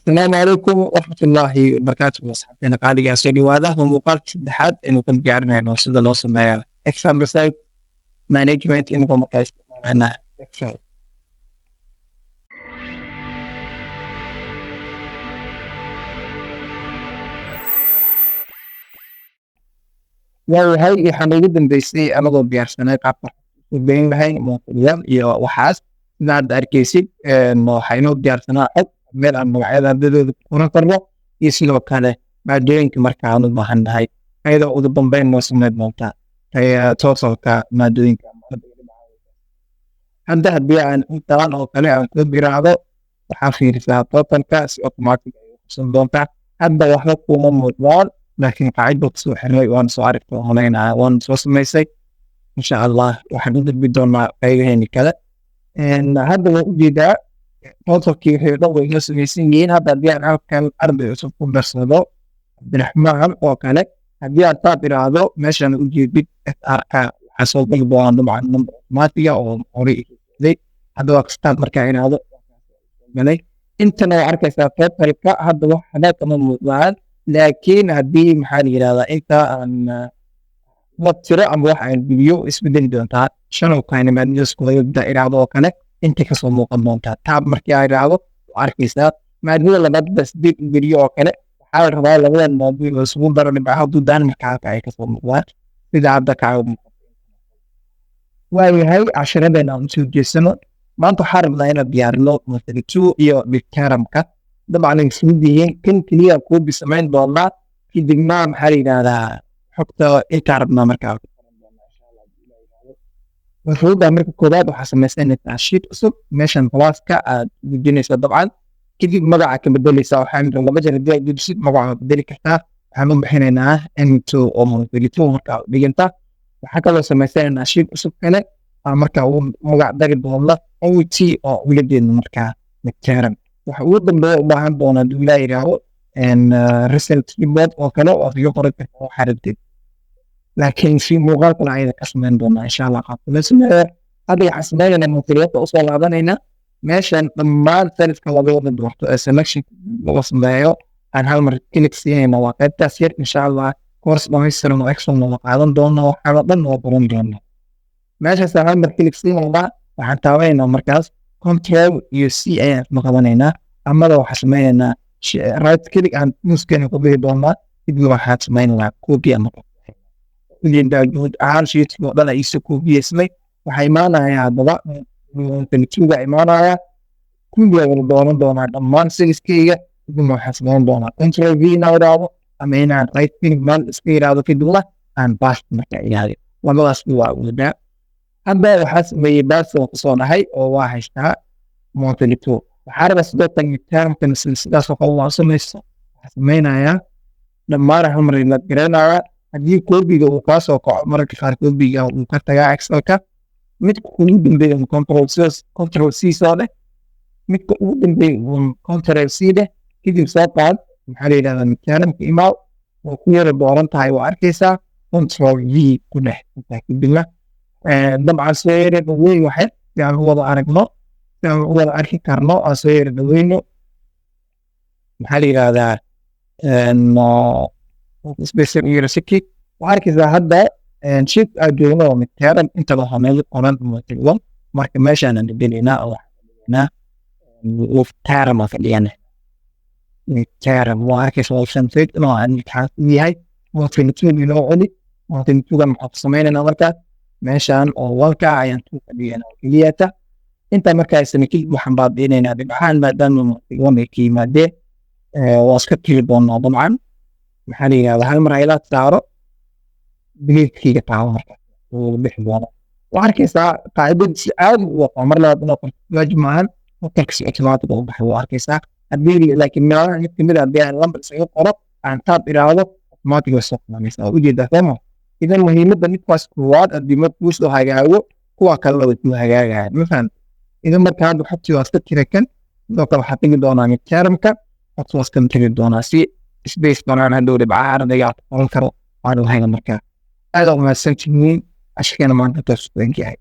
السلام عليكم ورحمة الله وبركاته. أصحابنا قاعد يسألني وهذا هو مقال تحديات إنه كنت قاعد إنه سيد الله سماه إكسام رسالة مانجمنت إنه مقال أنا إكسام. وهاي إحنا جدا بيسي أنا ضد بيرسنا قطع بين هاي مقولة يا وحاس ناد أركيسي إنه حينو بيرسنا meel aan magacyada kuna qarno iyo sidoo kale maadooyinka marka aan u baahanahay ayadoo ugu dambeyn noo sameyn doonta toosalka maadooyinka hadda haddii aan intaan oo kale aan ku biraado waxaa fiirisaa tootalka si automatic ay kusan doontaa hadda waxba kuma muuqdaan laakiin qaacido kusoo xiray waan soo aragtay holeynaya waan soo samaysay insha allah waxaan u gudbi doonaa qaybaheeni kale hadda waan ujeedaa totalkii wixii dhan way iga samaysan yihiin hadda haddii aan halkan arday cusub ku darsado cabdiraxmaan oo kale haddii aad taab iraahdo meeshaan ujeedid SRka waxaa soo gali doonaa dabcan number automaatiga oo horey iday hadda waa kastaad markaa iraahdo galay intana waa arkaysaa totalka hadda wax hadaad kama muuqdaan laakiin haddii maxaa la yidhahdaa inta aan la tiro ama wax aan bibiyo isbedeli doontaa shanow kaani maadnidaasku hayda iraahdo oo kale inta kasoo muuqan doontaa taab markii ay raacdo waa arkaysaa maadada labaad sideed ingeliyo oo kale waxaa la rabaa labadan maadooyin oo isugu daro dhibcaha hadduu daan marka halka ay kasoo muuqdaan sida hadda kaaga muuqato waayahay casharadeenna aan usoo jeesano maanta waxaa rabnaa inaad diyaarino masali two iyo midtermka dabcan ay isugu yihiin kan keliya koobi samayn doonaa kadibna maxaa la yidhahdaa xogta intaa rabnaa markaa مفروض أمريكا الكوباد وحسميسين التعشيط أسب ماشان بلاسكا جنسة طبعا كيف مقعة كبدلي ساو حامل لما جرى دي جدسيت مقعة بدلي كحتا حامل بحينينا انتو أمو بليتو مركا بيجنتا وحكا لو سميسين التعشيط أسب كان مركا مقعة داري بغالله أو تي أو ولدين مركا مكتارم وحوضا بحان دونا دولاي راو ان رسل تيبات وكلا وفيو قرد وحاردين لكن في مغالطة عيدة كسمان دونا إن شاء الله قابل لسنا هذه حسنين أن المثليات أصول عضانينا ماشان لما الثالث كالوضوء من دوحته سلكشن وصل دايو عن هالمر كيلكسيين مواقع التأثير إن شاء الله كورس مهيسر وإكسون مواقع دونا وحرضا وبرون دونا ماشان سهالمر كيلكسيين والله وحن تاوينا مركز كنترول يسي أي مقابلينا أما لو حسمينا رايت كيلك عن نسكين قبيه دونا يبقوا حسمينا كوبيا مقابل جهود عال شيء تقدر لا يسكو بيسمي وحيمانا يا ضبع تنتوجا إيمانا كل يوم دونا دمان سيسكية يقوم حسبان دونا كنترول فينا وداو أمينا رايت فين مال سكير هذا في الدولة عن باش مكاني هذه والله أسلوع وده هذا حسب يباس وقصنا هاي أو واحد تا مونتليتو وحارب السدود تنتهي من السلسلة سوق الله سميسو حسبينا يا لما راح عمري لا جرينا haddii koobiga uu kaa soo kaco mararka qaar koobiga uu ka tagaa excelka midka ugu dambeeya control c soo dheh midka ugu dambeeya control c dheh kadib soo qaad maxaa la yidhahdaa midtermka imaw waa ku yara dooran tahay waa arkaysaa control v ku dheh intaa kadibna dabcan soo yara dhaweyn waxay si aan u wada aragno si aan u wada arki karno aan soo yara dhaweyno maxaa la yidhahdaa سبيسيال يورسكي وهكذا هذا شيء أجونه متهرب أنت لو عملت قرن متلون ما كماش أنا نبينا أو أنا وفتهرب ما فعليا متهرب وهكذا وشنفيت إنه عندي حاسة هاي وفي نتوين لو علي وفي نتوين محفظمين أنا وركا ماشان أو وركا عيان توقع أنا وكلياته أنت مركز سنكيل محمد بيننا بحال ما دام متلون كي مادة واسكت كيلبون طبعا maxaa la yidhahdaa hal mar aylaad saaro biliidkiiga taabo marka uu bixi doono waxaa arkaysaa qaacidada si aad u waqo mar labaad inoo qorto waajib maahan wakalka si automatic u baxay waa arkaysaa haddii laakiin meelaha mid kamid a haddii aan lambar isaga qoro aan taab iraahdo automatic way soo qabanaysaa waa ujeedaa sooma idan muhiimadda midkaas koowaad haddii markuu soo hagaago kuwa kalena way kuu hagaagayaan ma fahamta idan marka hadda xogtii waa iska tira kan sidoo kale waxaa tegi doonaa midtermka xogtii waa iska tegi doonaa si سبيس بنان هدول بعار ضيعت أنكروا على هاي المكان هذا ما سنتين عشان ما نقدر نسوي